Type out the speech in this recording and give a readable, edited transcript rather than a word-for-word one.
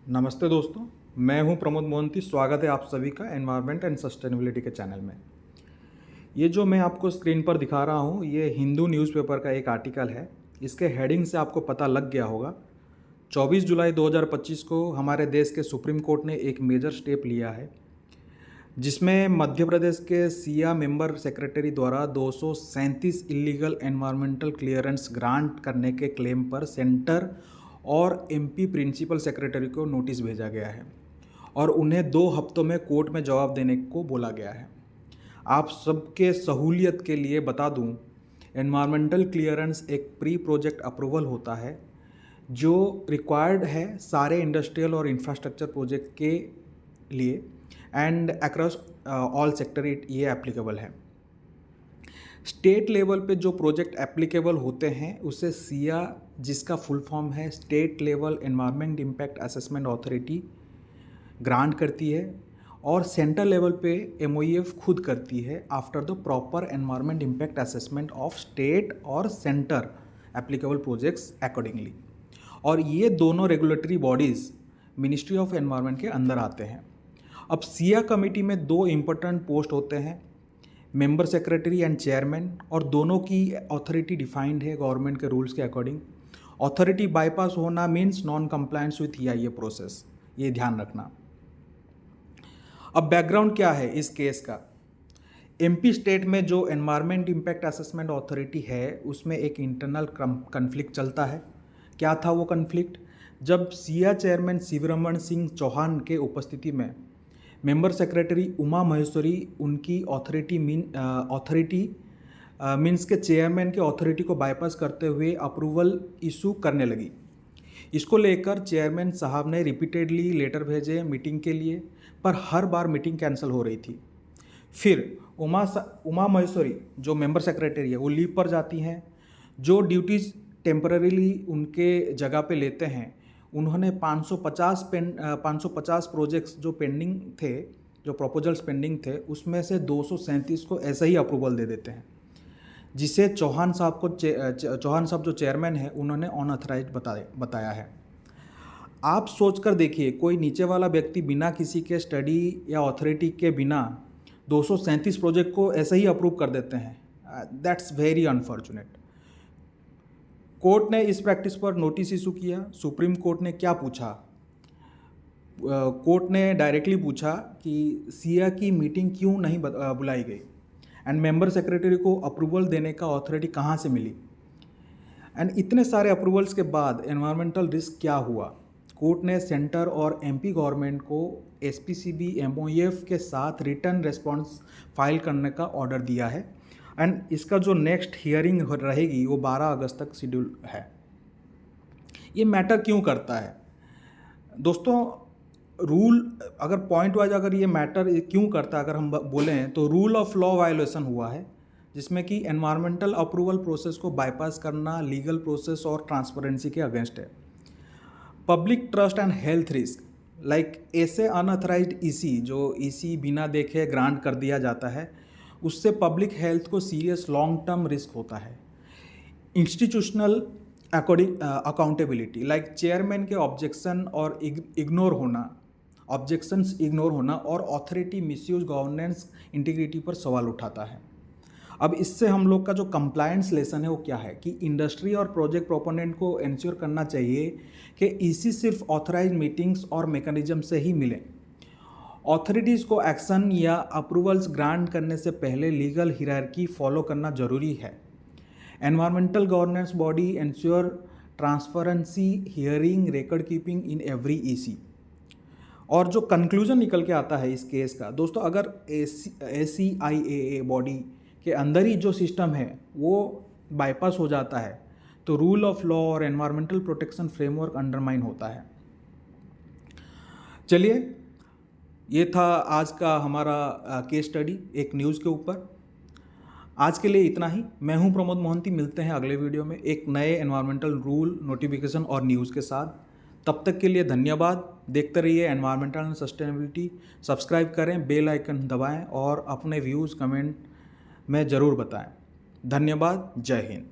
नमस्ते दोस्तों, मैं हूं प्रमोद मोहंती। स्वागत है आप सभी का एनवायरनमेंट एंड सस्टेनेबिलिटी के चैनल में। ये जो मैं आपको स्क्रीन पर दिखा रहा हूं, ये हिंदू न्यूज़पेपर का एक आर्टिकल है। इसके हेडिंग से आपको पता लग गया होगा। 24 जुलाई 2025 को हमारे देश के सुप्रीम कोर्ट ने एक मेजर स्टेप लिया है, जिसमें मध्य प्रदेश के सिया मेंबर सेक्रेटरी द्वारा 237 इलीगल एनवायरमेंटल क्लियरेंस ग्रांट करने के क्लेम पर सेंटर और एमपी प्रिंसिपल सेक्रेटरी को नोटिस भेजा गया है और उन्हें 2 हफ्तों में कोर्ट में जवाब देने को बोला गया है। आप सबके सहूलियत के लिए बता दूं, एनवायरमेंटल क्लियरेंस एक प्री प्रोजेक्ट अप्रूवल होता है जो रिक्वायर्ड है सारे इंडस्ट्रियल और इंफ्रास्ट्रक्चर प्रोजेक्ट के लिए एंड अक्रॉस ऑल सेक्टर ये एप्लीकेबल है। स्टेट लेवल पे जो प्रोजेक्ट एप्लीकेबल होते हैं उसे सिया, जिसका फुल फॉर्म है state level environment impact assessment authority, grant करती है और सेंटर लेवल पे एमओईएफ खुद करती है after the proper environment impact assessment of state और सेंटर एप्लीकेबल प्रोजेक्ट्स अकॉर्डिंगली। और ये दोनों regulatory bodies ministry of environment के अंदर आते हैं। अब सिया कमेटी में 2 इम्पोर्टेंट पोस्ट होते हैं, मेंबर सेक्रेटरी एंड चेयरमैन, और दोनों की अथॉरिटी डिफाइंड है गवर्नमेंट के रूल्स के अकॉर्डिंग। अथॉरिटी बाईपास होना means non compliance with EIA process, ये ध्यान रखना। अब बैकग्राउंड क्या है इस केस का। एमपी स्टेट में जो एनवायरनमेंट इम्पैक्ट असेसमेंट अथॉरिटी है उसमें एक इंटरनल कन्फ्लिक्ट चलता है। क्या था वो कन्फ्लिक्ट? जब सिया चेयरमैन शिवरमण सिंह चौहान के उपस्थिति में मेंबर सेक्रेटरी उमा महेश्वरी उनकी अथॉरिटी मीन्स के चेयरमैन के अथॉरिटी को बाईपास करते हुए अप्रूवल इशू करने लगी। इसको लेकर चेयरमैन साहब ने रिपीटेडली लेटर भेजे मीटिंग के लिए, पर हर बार मीटिंग कैंसिल हो रही थी। फिर उमा महेश्वरी जो मेंबर सेक्रेटरी है वो लीव पर जाती हैं। जो ड्यूटीज़ टेम्पररीली उनके जगह पे लेते हैं, उन्होंने 550 प्रोजेक्ट्स जो पेंडिंग थे, जो प्रपोजल्स पेंडिंग थे, उसमें से 237 को ऐसे ही अप्रूवल दे देते हैं, जिसे चौहान साहब जो चेयरमैन है उन्होंने अनऑथराइज्ड बताया है। आप सोचकर देखिए, कोई नीचे वाला व्यक्ति बिना किसी के स्टडी या अथॉरिटी के बिना 237 प्रोजेक्ट को ऐसे ही अप्रूव कर देते हैं। That's very unfortunate. कोर्ट ने इस प्रैक्टिस पर नोटिस इशू किया। सुप्रीम कोर्ट ने क्या पूछा? कोर्ट ने डायरेक्टली पूछा कि सिया की मीटिंग क्यों नहीं बुलाई गई एंड मेंबर सेक्रेटरी को अप्रूवल देने का अथॉरिटी कहाँ से मिली, एंड इतने सारे अप्रूवल्स के बाद एनवायरमेंटल रिस्क क्या हुआ। कोर्ट ने सेंटर और एमपी गवर्नमेंट को एसपीसीबी एमओईएफ के साथ रिटर्न रेस्पॉन्स फाइल करने का ऑर्डर दिया है एंड इसका जो नेक्स्ट हियरिंग रहेगी वो 12 अगस्त तक शेड्यूल है। ये मैटर क्यों करता है दोस्तों? रूल अगर पॉइंट वाइज अगर ये मैटर क्यों करता है अगर हम बोलें तो रूल ऑफ लॉ वायोलेशन हुआ है, जिसमें कि एनवायरमेंटल अप्रूवल प्रोसेस को बाईपास करना लीगल प्रोसेस और ट्रांसपेरेंसी के अगेंस्ट है। Public trust and health risk, like ऐसे अनऑथराइज्ड ईसी, जो ईसी बिना देखे ग्रांट कर दिया जाता है, उससे पब्लिक हेल्थ को सीरियस लॉन्ग टर्म रिस्क होता है। इंस्टीट्यूशनल अकाउंटेबिलिटी, लाइक चेयरमैन के ऑब्जेक्शंस इग्नोर होना और अथॉरिटी मिसयूज गवर्नेंस इंटीग्रिटी पर सवाल उठाता है। अब इससे हम लोग का जो कंप्लायंस लेसन है वो क्या है कि इंडस्ट्री और प्रोजेक्ट प्रोपोनेंट को इंश्योर करना चाहिए कि ईसी सिर्फ ऑथराइज मीटिंग्स और मैकेनिज्म से ही मिले। अथॉरिटीज़ को एक्शन या अप्रूवल्स ग्रांट करने से पहले लीगल हियरार्की फॉलो करना जरूरी है। Environmental governance body ensure transparency, hearing, record keeping in every EC. और जो कंक्लूजन निकल के आता है इस केस का दोस्तों, अगर ACIAA बॉडी के अंदर ही जो सिस्टम है वो बाईपास हो जाता है तो रूल ऑफ लॉ और एनवायरमेंटल प्रोटेक्शन फ्रेमवर्क अंडरमाइन होता है। चलिए, ये था आज का हमारा केस स्टडी एक न्यूज़ के ऊपर। आज के लिए इतना ही। मैं हूं प्रमोद मोहंती। मिलते हैं अगले वीडियो में एक नए एनवायरमेंटल रूल, नोटिफिकेशन और न्यूज़ के साथ। तब तक के लिए धन्यवाद। देखते रहिए एनवायरमेंटल एंड सस्टेनेबिलिटी। सब्सक्राइब करें, बेल आइकन दबाएं और अपने व्यूज़ कमेंट में ज़रूर बताएं। धन्यवाद। जय हिंद।